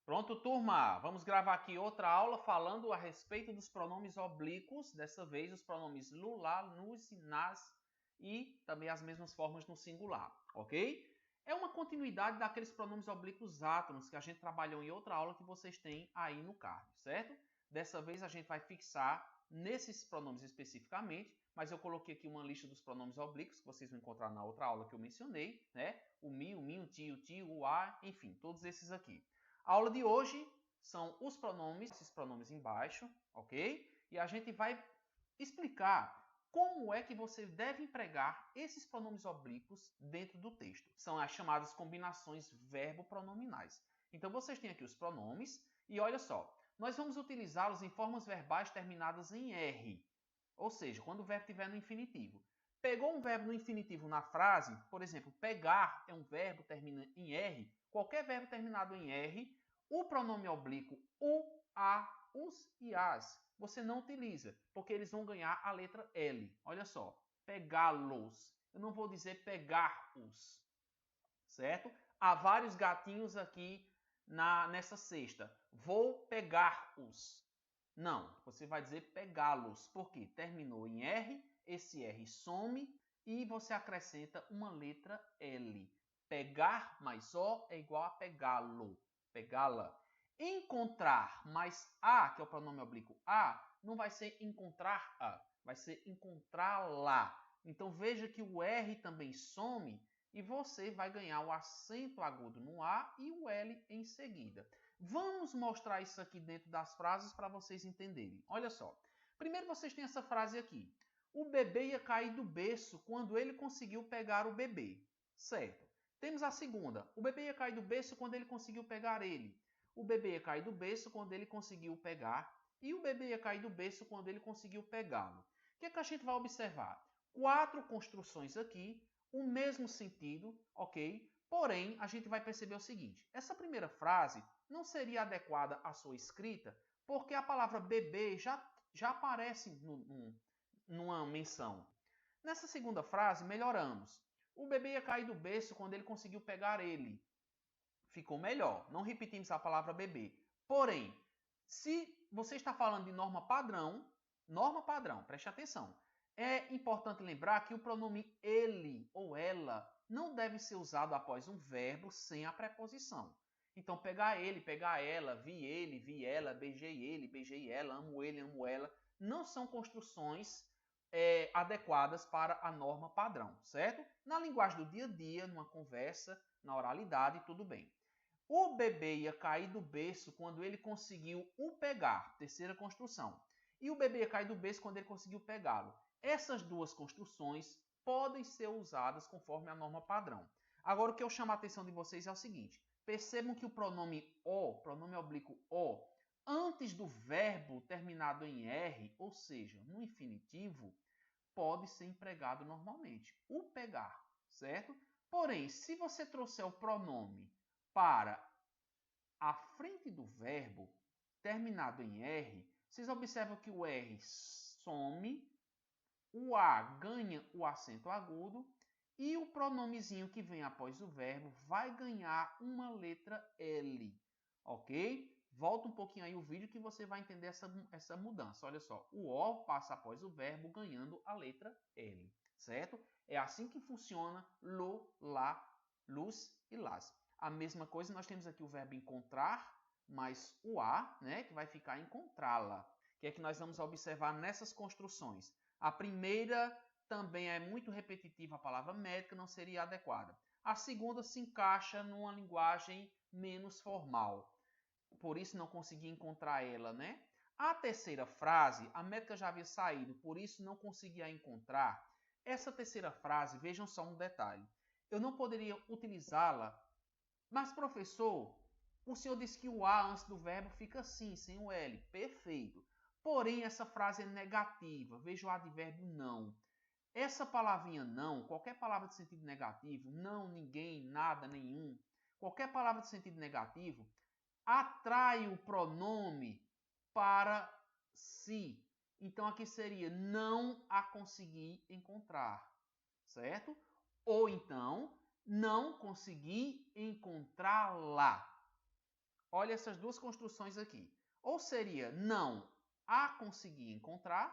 Pronto, turma? Vamos gravar aqui outra aula falando a respeito dos pronomes oblíquos. Dessa vez, os pronomes lu, lá, nus, nas e também as mesmas formas no singular, ok? É uma continuidade daqueles pronomes oblíquos átonos que a gente trabalhou em outra aula que vocês têm aí no card, certo? Dessa vez, a gente vai fixar nesses pronomes especificamente, mas eu coloquei aqui uma lista dos pronomes oblíquos que vocês vão encontrar na outra aula que eu mencionei, né? O mi, o tio, o a, enfim, todos esses aqui. A aula de hoje são os pronomes, esses pronomes embaixo, ok? E a gente vai explicar como é que você deve empregar esses pronomes oblíquos dentro do texto. São as chamadas combinações verbo-pronominais. Então, vocês têm aqui os pronomes e olha só, nós vamos utilizá-los em formas verbais terminadas em R, ou seja, quando o verbo estiver no infinitivo. Pegou um verbo no infinitivo na frase, por exemplo, pegar é um verbo, termina em R. Qualquer verbo terminado em R, o pronome oblíquo o, a, os e as, você não utiliza, porque eles vão ganhar a letra L. Olha só, pegá-los. Eu não vou dizer pegar-os, certo? Há vários gatinhos aqui nessa cesta. Vou pegar-os. Não, você vai dizer pegá-los, porque terminou em R, esse R some e você acrescenta uma letra L. Pegar mais O é igual a pegá-lo, pegá-la. Encontrar mais A, que é o pronome oblíquo a, não vai ser encontrar a, vai ser encontrá-la. Então veja que o R também some e você vai ganhar o acento agudo no A e o L em seguida. Vamos mostrar isso aqui dentro das frases para vocês entenderem. Olha só. Primeiro vocês têm essa frase aqui. O bebê ia cair do berço quando ele conseguiu pegar o bebê. Certo. Temos a segunda. O bebê ia cair do berço quando ele conseguiu pegar ele. O bebê ia cair do berço quando ele conseguiu pegar. E o bebê ia cair do berço quando ele conseguiu pegá-lo. O que é que a gente vai observar? 4 construções aqui, o mesmo sentido, ok? Porém, a gente vai perceber o seguinte. Essa primeira frase não seria adequada à sua escrita, porque a palavra bebê já aparece numa menção. Nessa segunda frase, melhoramos. O bebê ia cair do berço quando ele conseguiu pegar ele. Ficou melhor. Não repetimos a palavra bebê. Porém, se você está falando de norma padrão, preste atenção. É importante lembrar que o pronome ele ou ela não deve ser usado após um verbo sem a preposição. Então, pegar ele, pegar ela, vi ela, beijei ela, amo ele, amo ela, não são construções adequadas para a norma padrão, certo? Na linguagem do dia a dia, numa conversa, na oralidade, tudo bem. O bebê ia cair do berço quando ele conseguiu o pegar, terceira construção. E o bebê ia cair do berço quando ele conseguiu pegá-lo. Essas duas construções podem ser usadas conforme a norma padrão. Agora, o que eu chamo a atenção de vocês é o seguinte. Percebam que o pronome o, pronome oblíquo o, antes do verbo terminado em R, ou seja, no infinitivo, pode ser empregado normalmente. O pegar, certo? Porém, se você trouxer o pronome para a frente do verbo terminado em R, vocês observam que o R some, o A ganha o acento agudo e o pronomezinho que vem após o verbo vai ganhar uma letra L, ok? Volta um pouquinho aí o vídeo que você vai entender essa mudança. Olha só, o O passa após o verbo ganhando a letra L, certo? É assim que funciona lo, lá, luz e las. A mesma coisa, nós temos aqui o verbo encontrar, mais o A, né, que vai ficar encontrá-la. O que é que nós vamos observar nessas construções? A primeira também é muito repetitiva, a palavra médica não seria adequada. A segunda se encaixa numa linguagem menos formal. Por isso não consegui encontrar ela, né? A terceira frase, a médica já havia saído, por isso não conseguia encontrar. Essa terceira frase, vejam só um detalhe. Eu não poderia utilizá-la, mas professor, o senhor disse que o A antes do verbo fica assim, sem o L. Perfeito. Porém, essa frase é negativa. Veja o advérbio não. Essa palavrinha não, qualquer palavra de sentido negativo, não, ninguém, nada, nenhum, qualquer palavra de sentido negativo, atrai o pronome para si. Então, aqui seria não a conseguir encontrar, certo? Ou então, não consegui encontrá-la. olha essas duas construções aqui. Ou seria não a conseguir encontrar,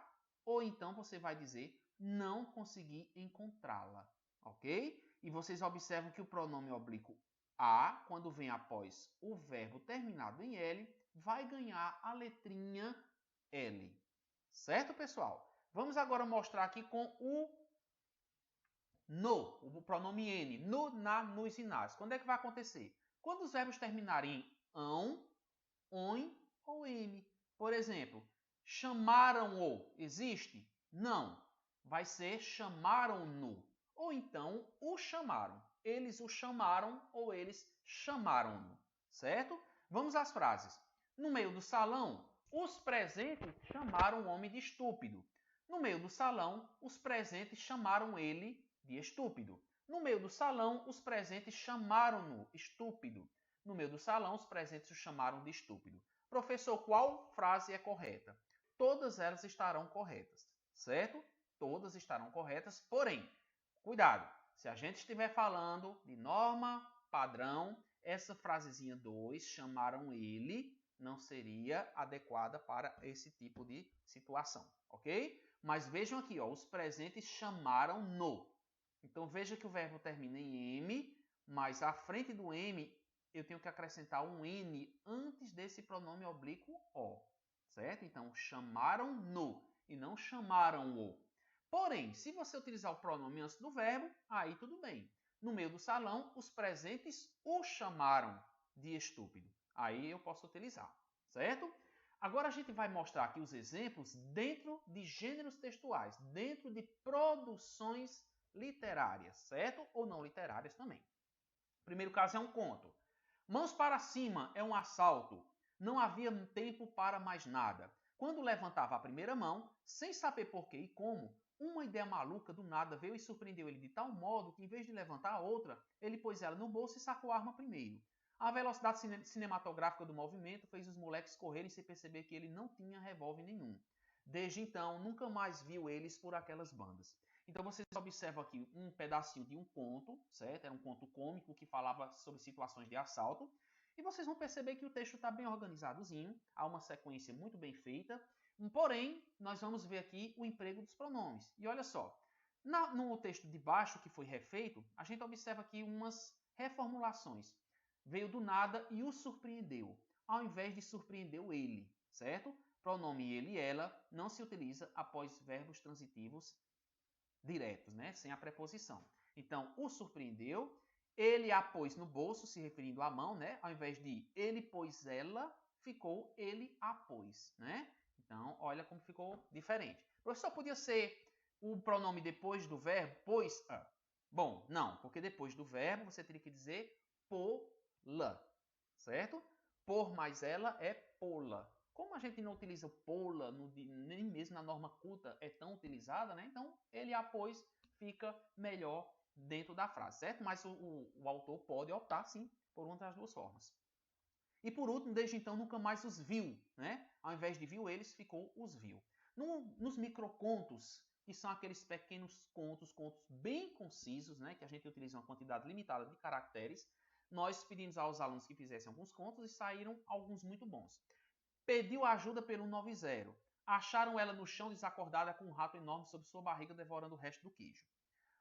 ou então você vai dizer não consegui encontrá-la, ok? E vocês observam que o pronome oblíquo a, quando vem após o verbo terminado em L, vai ganhar a letrinha L. Certo, pessoal? Vamos agora mostrar aqui com o no, o pronome N, no, na, nos e nas. Quando é que vai acontecer? Quando os verbos terminarem em ão, on ou m. Por exemplo, chamaram-o. Existe? Não. Vai ser chamaram-no. Ou então, o chamaram. Eles o chamaram ou eles chamaram-no. Certo? Vamos às frases. No meio do salão, os presentes chamaram o homem de estúpido. No meio do salão, os presentes chamaram ele de estúpido. No meio do salão, os presentes chamaram-no estúpido. No meio do salão, os presentes o chamaram de estúpido. Professor, qual frase é correta? Todas elas estarão corretas, certo? Todas estarão corretas, porém, cuidado, se a gente estiver falando de norma padrão, essa frasezinha 2, chamaram ele, não seria adequada para esse tipo de situação, ok? Mas vejam aqui, ó, os presentes chamaram no. Então veja que o verbo termina em M, mas à frente do M eu tenho que acrescentar um N antes desse pronome oblíquo O, certo? Então, chamaram-no e não chamaram-o. Porém, se você utilizar o pronome antes do verbo, aí tudo bem. No meio do salão, os presentes o chamaram de estúpido. Aí eu posso utilizar, certo? Agora a gente vai mostrar aqui os exemplos dentro de gêneros textuais, dentro de produções literárias, certo? Ou não literárias também. O primeiro caso é um conto. Mãos para cima é um assalto. Não havia tempo para mais nada. Quando levantava a primeira mão, sem saber por que e como, uma ideia maluca do nada veio e surpreendeu ele de tal modo que, em vez de levantar a outra, ele pôs ela no bolso e sacou a arma primeiro. A velocidade cinematográfica do movimento fez os moleques correrem sem perceber que ele não tinha revólver nenhum. Desde então, nunca mais viu eles por aquelas bandas. Então vocês observam aqui um pedacinho de um conto, certo? Era um conto cômico que falava sobre situações de assalto. E vocês vão perceber que o texto está bem organizadozinho, há uma sequência muito bem feita. Porém, nós vamos ver aqui o emprego dos pronomes. E olha só, no texto de baixo que foi refeito, a gente observa aqui umas reformulações. Veio do nada e o surpreendeu, ao invés de surpreendeu ele, certo? Pronome ele e ela não se utiliza após verbos transitivos diretos, né? Sem a preposição. Então, o surpreendeu, ele a pôs no bolso, se referindo à mão, né? Ao invés de ele pôs ela, ficou ele a pôs, né? Então, olha como ficou diferente. Professor, podia ser o pronome depois do verbo, pois a. Bom, não, porque depois do verbo você teria que dizer pô-la, certo? Por mais ela é pô-la. Como a gente não utiliza pola, nem mesmo na norma culta é tão utilizada, né? Então ele a pôs fica melhor dentro da frase, certo? Mas o autor pode optar, sim, por uma das duas formas. E por último, desde então nunca mais os viu, né? Ao invés de viu eles, ficou os viu. Nos microcontos, que são aqueles pequenos contos bem concisos, né? Que a gente utiliza uma quantidade limitada de caracteres, nós pedimos aos alunos que fizessem alguns contos e saíram alguns muito bons. Pediu ajuda pelo 90. Acharam ela no chão desacordada com um rato enorme sobre sua barriga devorando o resto do queijo.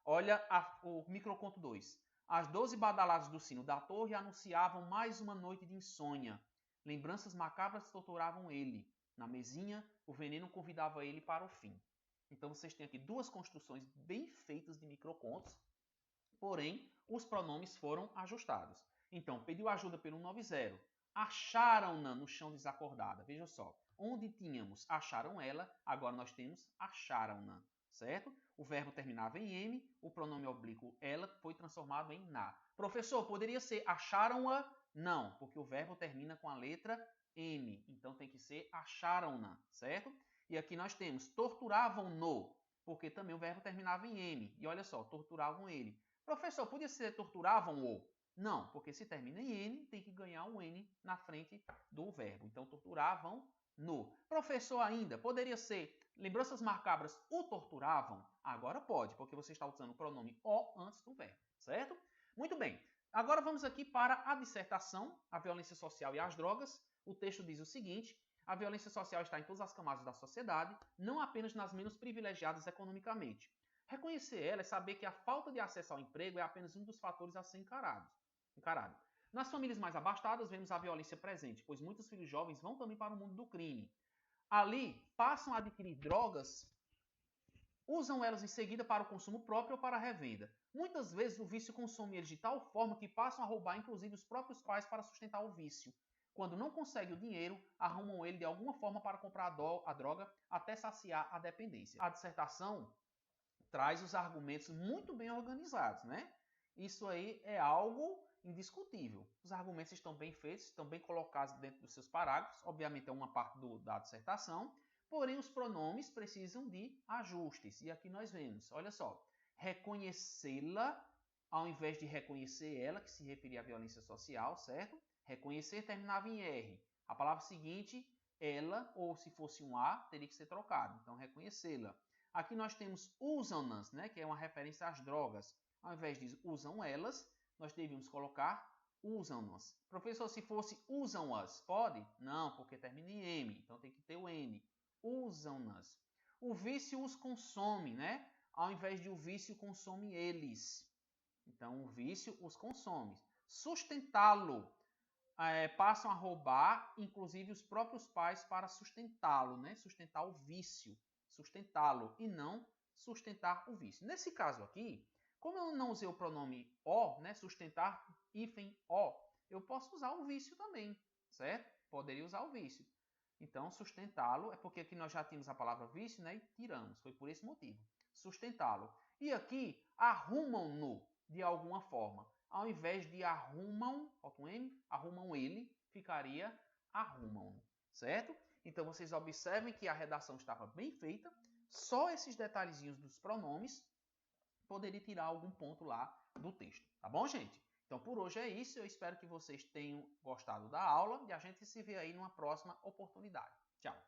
Olha o microconto 2. As 12 badaladas do sino da torre anunciavam mais uma noite de insônia. Lembranças macabras torturavam ele. Na mesinha, o veneno convidava ele para o fim. Então vocês têm aqui duas construções bem feitas de microcontos, porém os pronomes foram ajustados. Então, pediu ajuda pelo 90. Acharam-na no chão desacordada. Veja só, onde tínhamos acharam ela, agora nós temos acharam-na, certo? O verbo terminava em M, o pronome oblíquo ela foi transformado em na. Professor, poderia ser acharam-a? Não, porque o verbo termina com a letra M, então tem que ser acharam-na, certo? E aqui nós temos torturavam-no, porque também o verbo terminava em M. E olha só, torturavam ele. Professor, podia ser torturavam-o? Não, porque se termina em N, tem que ganhar um N na frente do verbo. Então, torturavam no. Professor, ainda, poderia ser lembranças macabras o torturavam? Agora pode, porque você está usando o pronome o antes do verbo, certo? Muito bem. Agora vamos aqui para a dissertação, a violência social e as drogas. O texto diz o seguinte: a violência social está em todas as camadas da sociedade, não apenas nas menos privilegiadas economicamente. Reconhecer ela é saber que a falta de acesso ao emprego é apenas um dos fatores a ser encarado. Nas famílias mais abastadas, vemos a violência presente, pois muitos filhos jovens vão também para o mundo do crime. Ali, passam a adquirir drogas, usam elas em seguida para o consumo próprio ou para a revenda. Muitas vezes o vício consome eles de tal forma que passam a roubar inclusive os próprios pais para sustentar o vício. Quando não conseguem o dinheiro, arrumam ele de alguma forma para comprar a droga até saciar a dependência. A dissertação traz os argumentos muito bem organizados, né? Isso aí é algo indiscutível. Os argumentos estão bem feitos, estão bem colocados dentro dos seus parágrafos. Obviamente é uma parte da dissertação. Porém, os pronomes precisam de ajustes. E aqui nós vemos, olha só, reconhecê-la, ao invés de reconhecer ela, que se referia à violência social, certo? Reconhecer terminava em R. A palavra seguinte, ela, ou se fosse um A, teria que ser trocado. Então, reconhecê-la. Aqui nós temos usam-nas, né, que é uma referência às drogas. Ao invés de usam elas, nós devíamos colocar usam-nas. Professor, se fosse usam-as, pode? Não, porque termina em M, então tem que ter o N. Usam-nas. O vício os consome, né? Ao invés de o vício consome eles. Então, o vício os consome. Sustentá-lo. Passam a roubar, inclusive, os próprios pais para sustentá-lo, né? Sustentar o vício. Sustentá-lo e não sustentar o vício. Nesse caso aqui, como eu não usei o pronome o, né? Sustentar, hífen o, eu posso usar o vício também, certo? Poderia usar o vício. Então, sustentá-lo é porque aqui nós já tínhamos a palavra vício, né? E tiramos. Foi por esse motivo. Sustentá-lo. E aqui, arrumam-no de alguma forma. Ao invés de arrumam, falta um M, arrumam ele, ficaria arrumam-no. Certo? Então, vocês observem que a redação estava bem feita. Só esses detalhezinhos dos pronomes poderia tirar algum ponto lá do texto. Tá bom, gente? Então, por hoje é isso. Eu espero que vocês tenham gostado da aula e a gente se vê aí numa próxima oportunidade. Tchau!